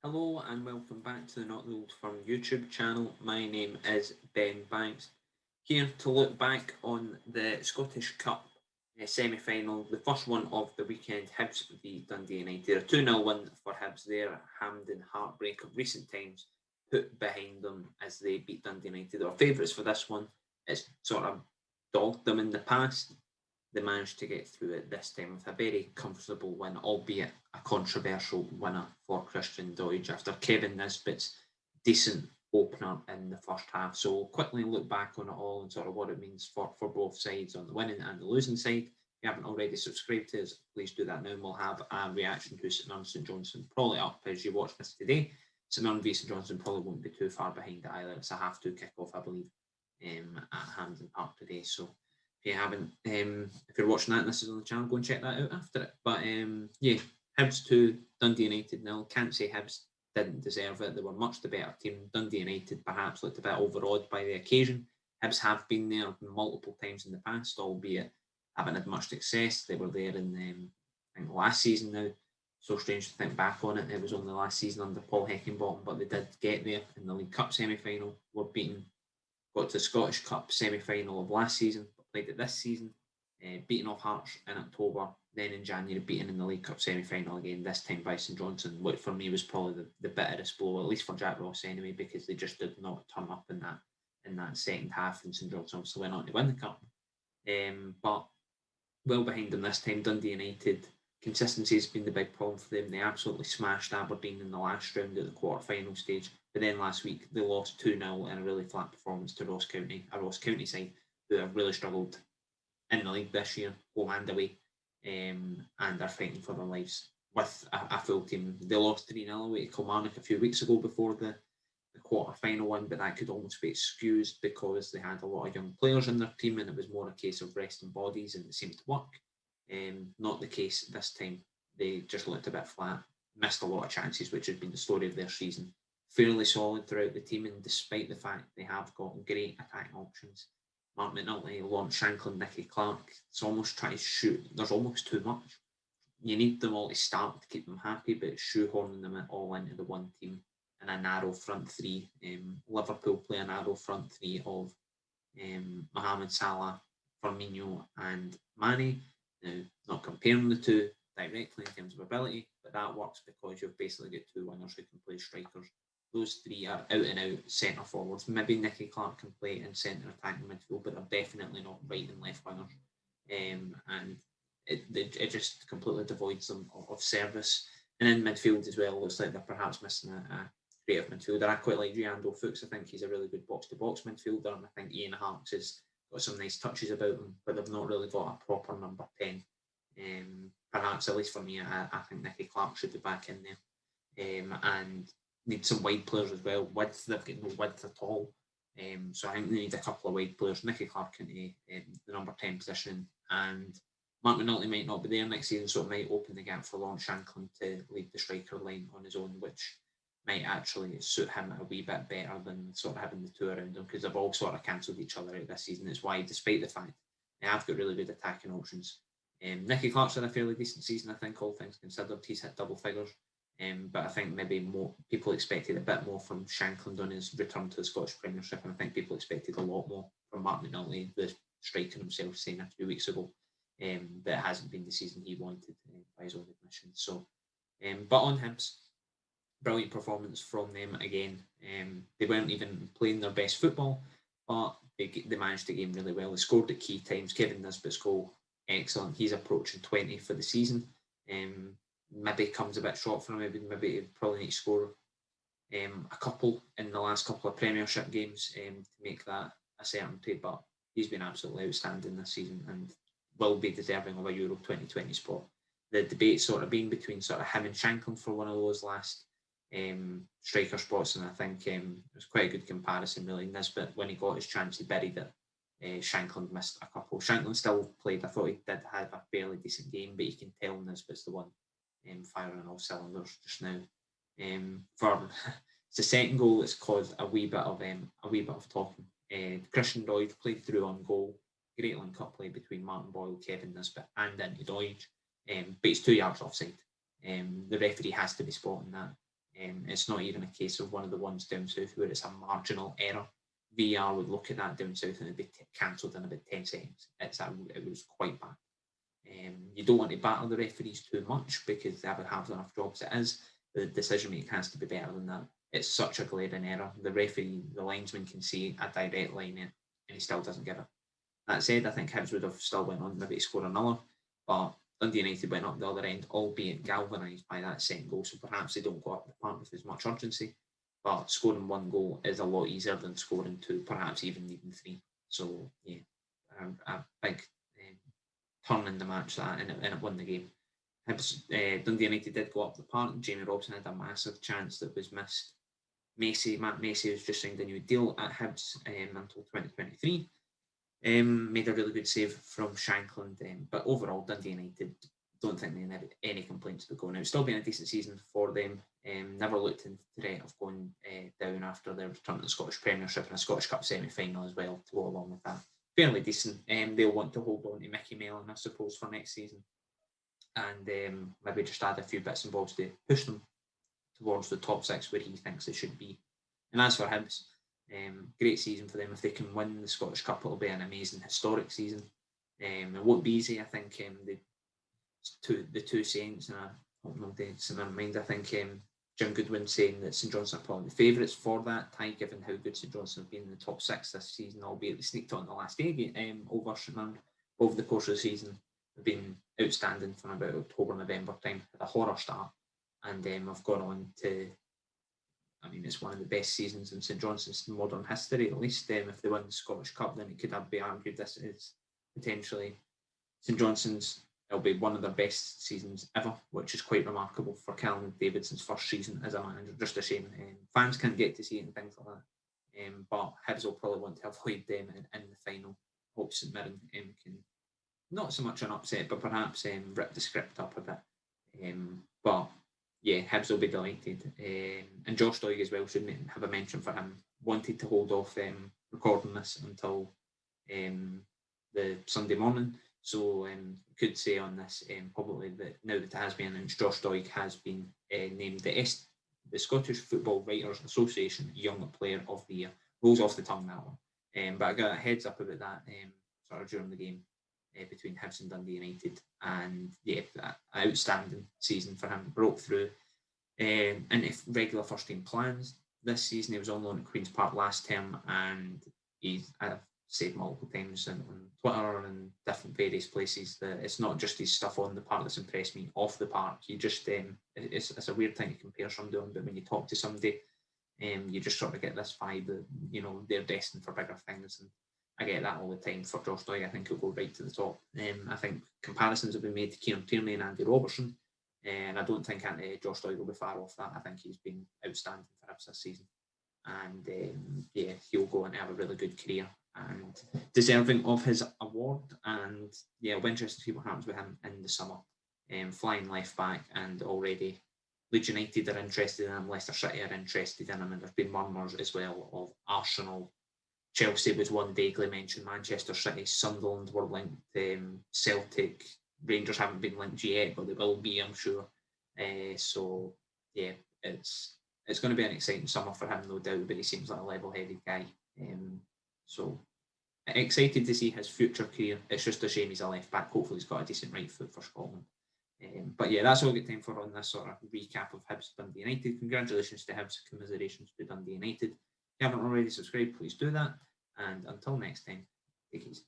Hello and welcome back to the Not the Old Firm YouTube channel. My name is Ben Banks, here to look back on the Scottish Cup semi-final, the first one of the weekend. Hibs v Dundee United, a 2-0 win for Hibs there. Hampden heartbreak of recent times put behind them as they beat Dundee United. They were favourites for this one. It's sort of dogged them in the past. They managed to get through it this time with a very comfortable win, albeit a controversial winner for Christian Doidge after Kevin Nisbet's decent opener in the first half. So we'll quickly look back on it all and sort of what it means for both sides on the winning and the losing side. If you haven't already subscribed to us, please do that now. And we'll have a reaction to St Mirren St Johnstone probably up as you watch this today. St Mirren v St Johnstone probably won't be too far behind either. It's a half-2 kick-off, I believe, at Hampden Park today. So if you haven't, if you're watching that and this is on the channel, go and check that out after it. But yeah, Hibs 2, Dundee United 0. Can't say Hibs didn't deserve it. They were much the better team. Dundee United perhaps looked a bit overawed by the occasion. Hibs have been there multiple times in the past, albeit haven't had much success. They were there in I think last season now. So strange to think back on it. It was only last season under Paul Heckingbottom, but they did get there in the League Cup semi-final. Were beaten, got to the Scottish Cup semi-final of last season, played it this season, beaten off Hearts in October, then in January beaten in the League Cup semi-final again, this time by St Johnstone, which for me was probably the bitterest blow, at least for Jack Ross anyway, because they just did not turn up in that second half, and St Johnstone obviously went on to win the cup. But well behind them this time. Dundee United, consistency has been the big problem for them. They absolutely smashed Aberdeen in the last round at the quarter-final stage, but then last week they lost 2-0 in a really flat performance to Ross County, a Ross County side who have really struggled in the league this year, home and away, and are fighting for their lives with a full team. They lost 3-0 away to Kilmarnock a few weeks ago before the quarter-final one, but that could almost be excused because they had a lot of young players in their team and it was more a case of resting bodies and it seemed to work. Not the case this time. They just looked a bit flat, missed a lot of chances, which had been the story of their season. Fairly solid throughout the team, and despite the fact they have got great attacking options, Mark McNulty, Lawrence Shankland, Nicky Clark, it's almost trying to shoot. There's almost too much. You need them all to start to keep them happy, but shoehorning them all into the one team in a narrow front three. Liverpool play a narrow front three of Mohamed Salah, Firmino and Mane. Now, not comparing the two directly in terms of ability, but that works because you've basically got two winners who can play strikers. Those three are out and out centre forwards. Maybe Nicky Clark can play in centre attacking midfield, but they're definitely not right and left wingers. And it just completely devoids them of service. And in midfield as well, looks like they're perhaps missing a creative midfielder. I quite like Giando Fuchs. I think he's a really good box-to-box midfielder, and I think Ian Harkes has got some nice touches about him, but they've not really got a proper number 10. Perhaps, at least for me, I think Nicky Clark should be back in there. And need some wide players as well. Width, they've got no width at all. So I think they need a couple of wide players. Nicky Clark in the number 10 position, and Mark McNulty might not be there next season, so it might open the gap for Lawrence Shankland to lead the striker line on his own, which might actually suit him a wee bit better than sort of having the two around him, because they've all sort of cancelled each other out this season. It's why, despite the fact they have got really good attacking options, Nicky Clark's had a fairly decent season, I think, all things considered. He's hit double figures. But I think maybe more people expected a bit more from Shankland on his return to the Scottish Premiership, and I think people expected a lot more from Mark McNulty, the striker himself, saying a few weeks ago that it hasn't been the season he wanted by his own admission. So, but on Hibs, brilliant performance from them again. They weren't even playing their best football, but they managed the game really well. They scored at key times. Kevin Nisbet's goal, excellent. He's approaching 20 for the season. Maybe comes a bit short for him. Maybe he probably need to score a couple in the last couple of Premiership games to make that a certainty. But he's been absolutely outstanding this season and will be deserving of a Euro 2020 spot. The debate sort of been between sort of him and Shankland for one of those last striker spots, and I think it was quite a good comparison really. Nisbet, when he got his chance, he buried it. Shankland missed a couple. Shankland still played. I thought he did have a fairly decent game, but you can tell Nisbet's the one firing all cylinders just now. For it's the second goal that's caused a wee bit of talking. Christian Doidge played through on goal. Great link-up play between Martin Boyle, Kevin Nisbet, and into Doidge, but it's 2 yards offside. The referee has to be spotting that. It's not even a case of one of the ones down south where it's a marginal error. VAR would look at that down south and it'd be cancelled in about 10 seconds. It was quite bad. You don't want to batter the referees too much because they have enough jobs as it is. The decision making has to be better than that. It's such a glaring error. The referee, the linesman can see a direct line in, and he still doesn't give it. That said, I think Hibs would have still went on maybe to score another, but Dundee United went up the other end, albeit galvanised by that second goal, so perhaps they don't go up the park with as much urgency. But scoring one goal is a lot easier than scoring two, perhaps even needing three. So, yeah, a big turn in the match that, and it won the game. Dundee United did go up the park. Jamie Robson had a massive chance that was missed. Matt Macy was just signed a new deal at Hibs until 2023. Made a really good save from Shankland, but overall Dundee United don't think they have any complaints about going out. Still been a decent season for them. Never looked in threat of going down after their return to the Scottish Premiership and a Scottish Cup semi-final as well to go along with that. Fairly decent. They'll want to hold on to Mickey Mellon, I suppose, for next season, and maybe just add a few bits and bobs to push them towards the top six where he thinks they should be. And as for Hibs, great season for them. If they can win the Scottish Cup, it'll be an amazing historic season. It won't be easy. I think the two Saints, and I hope nobody's in their mind, I think Jim Goodwin saying that St Johnstone are probably the favourites for that tie, given how good St Johnstone have been in the top six this season, albeit they sneaked on the last day over St Mirren. Over the course of the season, they've been outstanding from about October, November time. Had a horror start, and have gone on to, I mean, it's one of the best seasons in St Johnstone's modern history, at least. If they win the Scottish Cup, then it could be argued this is potentially St Johnstone's. It'll be one of their best seasons ever, which is quite remarkable for Callum Davidson's first season as a manager. Just a shame. Fans can't get to see it and things like that. But Hibs will probably want to avoid them in the final. Hope St Mirren can, not so much an upset, but perhaps rip the script up a bit. But yeah, Hibs will be delighted. And Josh Doig as well, should have a mention for him. Wanted to hold off recording this until the Sunday morning. So could say on this publicly that now that it has been announced, Josh Doig has been named the Scottish Football Writers Association Young Player of the Year. Rolls off the tongue, that one. But I got a heads up about that sort of during the game between Hibs and Dundee United. And yeah, outstanding season for him. Broke through into regular first team plans this season. He was on loan at Queen's Park last term, and I've said multiple times on Twitter and different various places that it's not just his stuff on the park that's impressed me. Off the park, you just it's a weird thing to compare somebody on, but when you talk to somebody, you just sort of get this vibe that they're destined for bigger things, and I get that all the time for Josh Doig. I think he'll go right to the top. I think comparisons have been made to Kieran Tierney and Andy Robertson, and I don't think Josh Doig will be far off that. I think he's been outstanding for us this season, and yeah, he'll go and have a really good career and deserving of his award. And yeah, it'll be interesting to see what happens with him in the summer. Flying left back, and already Leeds United are interested in him, Leicester City are interested in him, and there's been murmurs as well of Arsenal. Chelsea was one vaguely mentioned, Manchester City, Sunderland were linked, Celtic, Rangers haven't been linked yet, but they will be, I'm sure. So yeah, it's going to be an exciting summer for him, no doubt, but he seems like a level-headed guy. So excited to see his future career. It's just a shame he's a left back. Hopefully he's got a decent right foot for Scotland. But yeah, that's all we've got time for on this sort of recap of Hibs Dundee United. Congratulations to Hibs, commiserations to Dundee United. If you haven't already subscribed, please do that. And until next time, take it easy.